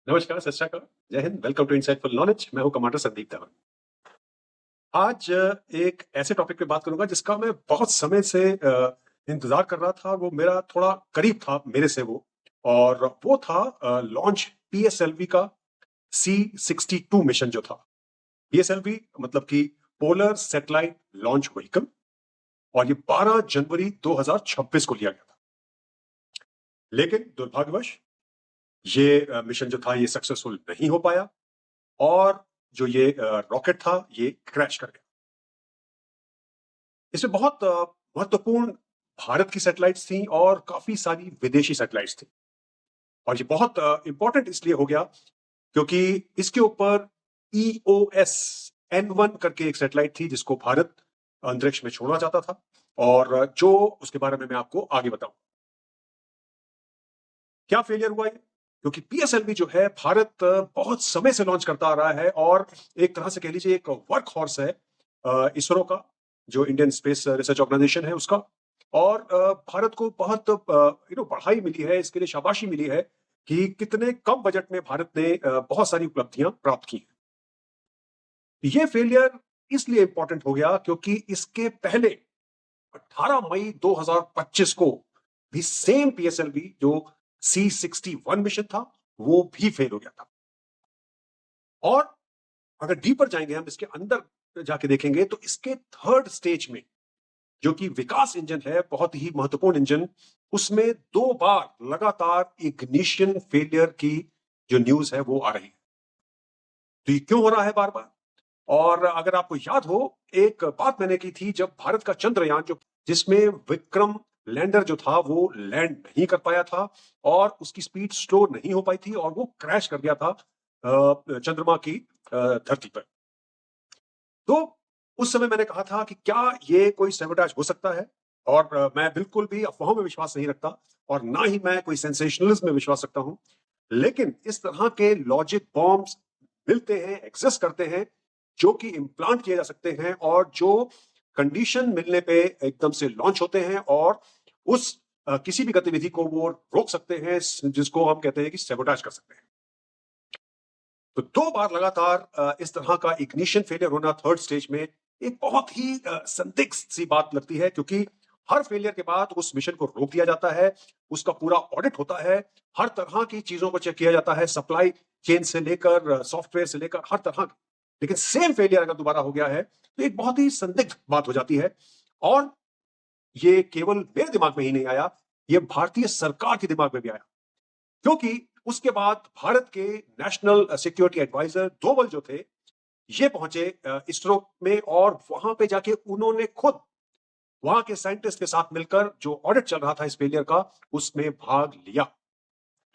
नमस्कार, Sat Sri Akal, Jai Hind, welcome to insightful knowledge. मैं हूं कमांडर संदीप धवन। आज एक ऐसे टॉपिक पे बात करूंगा जिसका मैं बहुत समय से इंतजार कर रहा था। वो मेरा थोड़ा करीब था मेरे से वो, और वो था लॉन्च पीएसएलवी का C62 मिशन जो था। पीएसएलवी मतलब कि पोलर सैटेलाइट लॉन्च व्हीकल, और ये 12 जनवरी 2026 को लिया गया था। लेकिन दुर्भाग्यवश ये मिशन जो था ये सक्सेसफुल नहीं हो पाया, और जो ये रॉकेट था ये क्रैश कर गया। इसमें बहुत महत्वपूर्ण भारत की सैटेलाइट्स थी और काफी सारी विदेशी सैटेलाइट्स थी। और ये बहुत इंपॉर्टेंट इसलिए हो गया क्योंकि इसके ऊपर EOS N1 करके एक सैटेलाइट थी जिसको भारत अंतरिक्ष में छोड़ना चाहता था, और जो उसके बारे में मैं आपको आगे बताऊं। क्या फेलियर हुआ ये? क्योंकि पीएसएलवी जो है भारत बहुत समय से लॉन्च करता आ रहा है, और एक तरह से कह लीजिए एक वर्क हॉर्स है इसरो का, जो इंडियन स्पेस रिसर्च ऑर्गेनाइजेशन है उसका। और भारत को बहुत बधाई मिली है, इसके लिए शाबाशी मिली है कि कितने कम बजट में भारत ने बहुत सारी उपलब्धियां प्राप्त की हैं। ये फेलियर इसलिए इंपॉर्टेंट हो गया क्योंकि इसके पहले 18 मई 2025 को भी सेम पीएसएलवी जो C61 मिशन था वो भी फेल हो गया था। और अगर डीपर जाएंगे, हम इसके अंदर जाके देखेंगे, तो इसके थर्ड स्टेज में जो कि विकास इंजन है, बहुत ही महत्वपूर्ण इंजन, उसमें 2 बार लगातार इग्निशन फेलियर की जो न्यूज है वो आ रही है। तो ये क्यों हो रहा है बार बार? और अगर आपको याद हो, एक बात मैंने की थी जब भारत का चंद्रयान जिसमें विक्रम लैंडर जो था वो लैंड नहीं कर पाया था, और उसकी स्पीड स्लो नहीं हो पाई थी, और वो क्रैश कर गया था चंद्रमा की धरती पर। तो उस समय मैंने कहा था कि क्या ये कोई सैबोटाज हो सकता है, और मैं बिल्कुल भी अफवाहों में विश्वास नहीं रखता, और ना ही मैं कोई सेंसेशनलिज्म में विश्वास रखता हूं। लेकिन इस तरह के लॉजिक बॉम्ब्स मिलते हैं, एग्जिस्ट करते हैं, जो कि इम्प्लांट किए जा सकते हैं, और जो कंडीशन मिलने पे एकदम से लॉन्च होते हैं, और उस किसी भी गतिविधि को वो रोक सकते हैं, जिसको हम कहते हैं कि सैबोटाज कर सकते हैं। तो 2 बार लगातार इस तरह का इग्निशन फेलियर होना थर्ड स्टेज में एक बहुत ही संदिग्ध सी बात लगती है, क्योंकि हर फेलियर के बाद उस मिशन को रोक दिया जाता है, उसका पूरा ऑडिट होता है, हर तरह की चीजों को चेक किया जाता है, सप्लाई चेन से लेकर सॉफ्टवेयर से लेकर हर तरह की। लेकिन सेम फेलियर अगर दोबारा हो गया है तो एक बहुत ही संदिग्ध बात हो जाती है। और ये केवल मेरे दिमाग में ही नहीं आया, ये भारतीय सरकार के दिमाग में भी आया, क्योंकि उसके बाद भारत के नेशनल सिक्योरिटी एडवाइजर डोवल जो थे, ये पहुंचे इसरो में, और वहां पे जाके उन्होंने खुद वहां के साइंटिस्ट के साथ मिलकर जो ऑडिट चल रहा था इस फेलियर का, उसमें भाग लिया।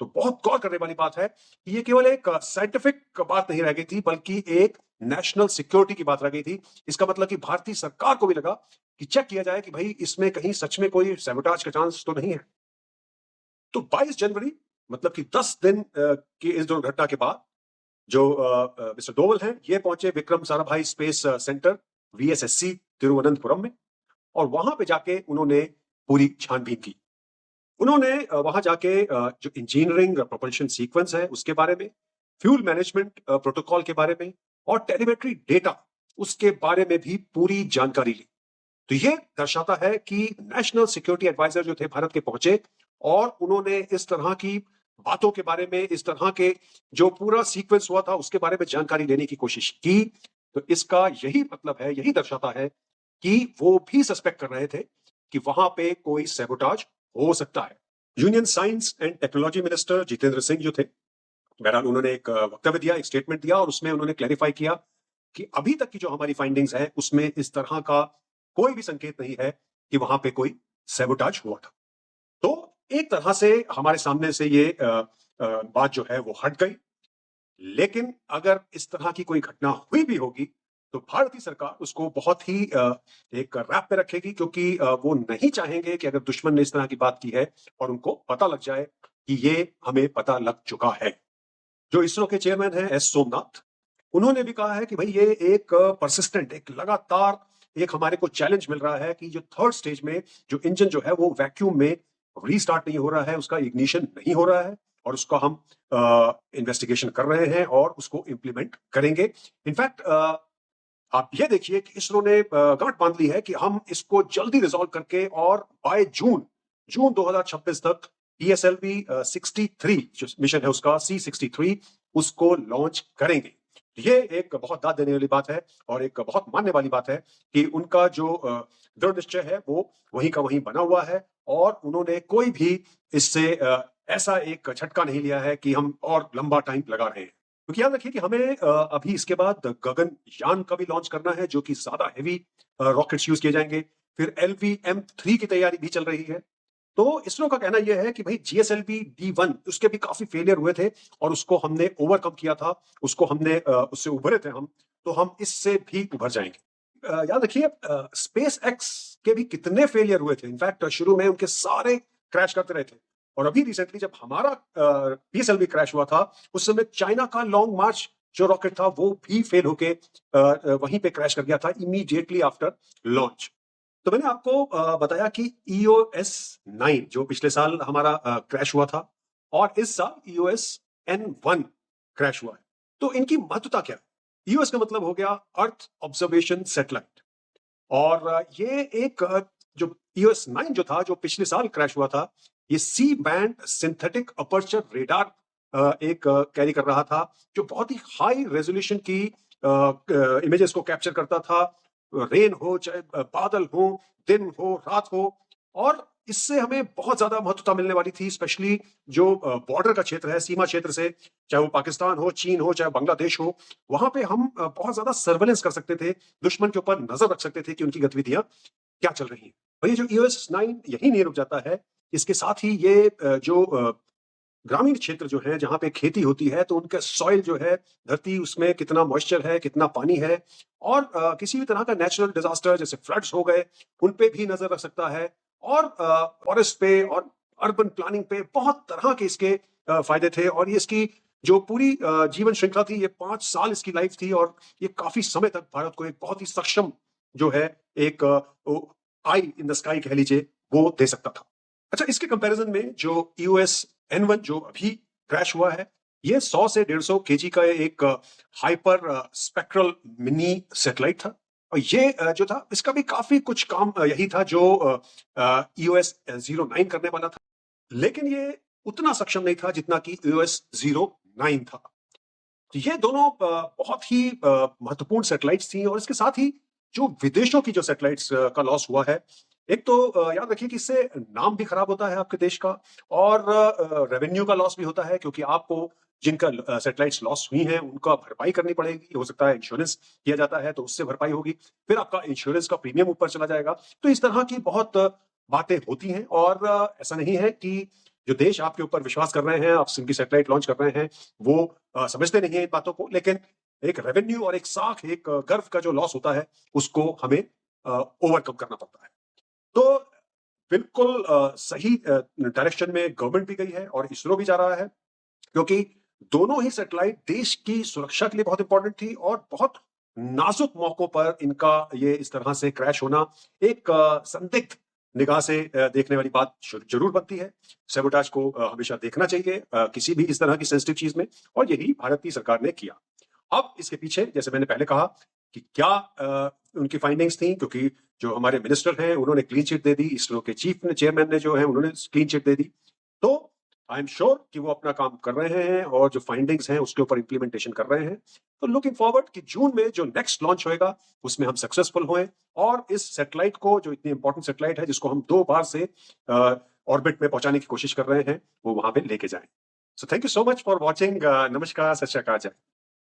तो बहुत गौर करने वाली बात है कि ये केवल एक साइंटिफिक बात नहीं रह गई थी, बल्कि एक नेशनल सिक्योरिटी की बात रह गई थी। इसका मतलब कि भारतीय सरकार को भी लगा कि चेक किया जाए कि भाई इसमें कहीं सच में कोई सैबोटाज का चांस तो नहीं है। तो 22 जनवरी मतलब कि 10 दिन की इस दुर्घटना के बाद जो मिस्टर डोवल हैं, ये पहुंचे Vikram Sarabhai space centre VSSC Thiruvananthapuram में, और वहां पे जाके उन्होंने पूरी छानबीन की। उन्होंने वहां जाके जो इंजीनियरिंग प्रोपल्शन सीक्वेंस है उसके बारे में, फ्यूल मैनेजमेंट प्रोटोकॉल के बारे में, और टेलीमेट्री डेटा उसके बारे में भी पूरी जानकारी ली। तो ये दर्शाता है कि नेशनल सिक्योरिटी एडवाइजर जो थे भारत के पहुंचे, और उन्होंने इस तरह की बातों के बारे में, इस तरह के जो पूरा सीक्वेंस हुआ था उसके बारे में जानकारी लेने की कोशिश की। तो इसका यही मतलब है, यही दर्शाता है कि वो भी सस्पेक्ट कर रहे थे कि वहां पे कोई सैबोटाज हो सकता है। Union science and technology minister Jitendra Singh जो थे, बहरहाल उन्होंने एक वक्तव्य दिया, एक स्टेटमेंट दिया, और उसमें उन्होंने क्लैरिफाई किया कि अभी तक की जो हमारी फाइंडिंग्स है उसमें इस तरह का कोई भी संकेत नहीं है कि वहां पे कोई सैबोटाज हुआ था। तो एक तरह से हमारे सामने से ये बात जो है वो हट गई। लेकिन अगर इस तरह की कोई घटना हुई भी होगी तो भारतीय सरकार उसको बहुत ही एक रैप पे रखेगी, क्योंकि वो नहीं चाहेंगे कि अगर दुश्मन ने इस तरह की बात की है और उनको पता लग जाए कि ये हमें पता लग चुका है। जो इसरो के चेयरमैन हैं S सोमनाथ, उन्होंने भी कहा है कि भाई ये एक परसिस्टेंट, एक लगातार एक हमारे को चैलेंज मिल रहा है कि जो थर्ड स्टेज में जो इंजन जो है वो वैक्यूम में रीस्टार्ट नहीं हो रहा है, उसका इग्निशन नहीं हो रहा है, और उसका हम इन्वेस्टिगेशन कर रहे हैं और उसको इम्प्लीमेंट करेंगे। इनफैक्ट आप ये देखिए कि इसरो ने गांठ बांध ली है कि हम इसको जल्दी रिजॉल्व करके और बाय जून 2026 तक PSLV 63 जो मिशन है उसका C63 उसको लॉन्च करेंगे। ये एक बहुत दाद देने वाली बात है और एक बहुत मानने वाली बात है कि उनका जो दृढ़ निश्चय है वो वहीं का वहीं बना हुआ है और उन्होंने कोई भी इससे ऐसा एक झटका नहीं लिया है कि हम और लंबा टाइम लगा रहे हैं। क्योंकि याद रखिए कि हमें अभी इसके बाद गगनयान का भी लॉन्च करना है जो कि ज्यादा हेवी रॉकेट्स यूज किए जाएंगे। फिर LV-M3 की तैयारी भी चल रही है। तो इसरो का कहना यह है कि भाई GSLV D1 उसके भी काफी फेलियर हुए थे और उसको हमने ओवरकम किया था, उसको हमने उससे उभरे थे हम, तो हम इससे भी उभर जाएंगे। याद रखिए स्पेस एक्स के भी कितने फेलियर हुए थे। इनफैक्ट शुरू में उनके सारे क्रैश करते रहे थे और अभी रिसेंटली जब हमारा PSLV क्रैश हुआ था उस समय चाइना का लॉन्ग मार्च जो रॉकेट था वो भी फेल होके वहीं पे क्रैश कर गया था इमीडिएटली आफ्टर लॉन्च। तो मैंने आपको बताया कि EOS 9 जो पिछले साल हमारा क्रैश हुआ था और इस साल EOS N1 क्रैश हुआ है। तो इनकी महत्वता क्या है? EOS का मतलब हो गया अर्थ ऑब्जर्वेशन सैटेलाइट और ये एक जो EOS 9 जो था जो पिछले साल क्रैश हुआ था ये C band synthetic aperture radar एक कैरी कर रहा था जो बहुत ही हाई रेजोल्यूशन की इमेजेस को कैप्चर करता था। रेन हो चाहे बादल हो, दिन हो, रात हो, और इससे हमें बहुत ज्यादा महत्वता मिलने वाली थी स्पेशली जो बॉर्डर का क्षेत्र है, सीमा क्षेत्र से, चाहे वो पाकिस्तान हो, चीन हो, चाहे बांग्लादेश हो, वहां पे हम बहुत ज्यादा सर्वेलेंस कर सकते थे, दुश्मन के ऊपर नजर रख सकते थे कि उनकी गतिविधियां क्या चल रही हैं। और ये जो EOS 9 यही नहीं रुक जाता है, इसके साथ ही ये जो ग्रामीण क्षेत्र जो है जहां पे खेती होती है तो उनका सॉइल जो है, धरती, उसमें कितना मॉइस्चर है, कितना पानी है, और किसी भी तरह का नेचुरल डिजास्टर जैसे फ्लड्स हो गए उन पे भी नजर रख सकता है, और फॉरेस्ट पे और अर्बन प्लानिंग पे बहुत तरह के इसके फायदे थे। और ये इसकी जो पूरी जीवन श्रृंखला थी, ये 5 साल इसकी लाइफ थी और ये काफी समय तक भारत को एक बहुत ही सक्षम जो है एक आई इन द स्काई कह लीजिए वो दे सकता था। अच्छा, इसके कंपैरिजन में जो EOS N1 जो अभी क्रैश हुआ है ये 100 से 150 kg का एक हाइपर स्पेक्ट्रल मिनी सैटेलाइट था और ये जो था इसका भी काफी कुछ काम यही था जो EOS 09 करने वाला था, लेकिन ये उतना सक्षम नहीं था जितना कि EOS 09 था। तो ये दोनों बहुत ही महत्वपूर्ण सैटेलाइट्स थी और इसके साथ ही जो विदेशों की जो सैटेलाइट्स का लॉस हुआ है, एक तो याद रखिए कि इससे नाम भी खराब होता है आपके देश का और रेवेन्यू का लॉस भी होता है क्योंकि आपको जिनका सैटेलाइट्स लॉस हुई हैं उनका भरपाई करनी पड़ेगी। हो सकता है इंश्योरेंस किया जाता है तो उससे भरपाई होगी, फिर आपका इंश्योरेंस का प्रीमियम ऊपर चला जाएगा। तो इस तरह की बहुत बातें होती हैं और ऐसा नहीं है कि जो देश आपके ऊपर विश्वास कर रहे हैं, आप उनकी सैटेलाइट लॉन्च कर रहे हैं, वो समझते नहीं है इन बातों को, लेकिन एक रेवेन्यू और एक साख, एक गर्व का जो लॉस होता है उसको हमें ओवरकम करना पड़ता है। तो बिल्कुल सही डायरेक्शन में गवर्नमेंट भी गई है और इसरो भी जा रहा है क्योंकि दोनों ही सैटेलाइट देश की सुरक्षा के लिए बहुत इंपॉर्टेंट थी और बहुत नाजुक मौकों पर इनका ये इस तरह से क्रैश होना एक संदिग्ध निगाह से देखने वाली बात जरूर बनती है। सैबोटाज को हमेशा देखना चाहिए किसी भी इस तरह की सेंसिटिव चीज में, और यही भारत की सरकार ने किया। अब इसके पीछे जैसे मैंने पहले कहा कि क्या उनकी फाइंडिंग्स थी, क्योंकि जो हमारे मिनिस्टर हैं उन्होंने क्लीन चिट दे दी, इसरो के चीफ ने, चेयरमैन ने जो है उन्होंने क्लीन चिट दे दी, तो आई एम श्योर कि वो अपना काम कर रहे हैं और जो फाइंडिंग्स हैं उसके ऊपर इंप्लीमेंटेशन कर रहे हैं। तो लुकिंग फॉरवर्ड कि जून में जो नेक्स्ट लॉन्च होएगा उसमें हम सक्सेसफुल हों और इस सैटेलाइट को, जो इतनी इंपॉर्टेंट सैटेलाइट है जिसको हम 2 बार से ऑर्बिट में पहुंचाने की कोशिश कर रहे हैं, वो वहां पे लेके जाएं। So thank you so much for watching. नमस्कार, सत श्री अकाल।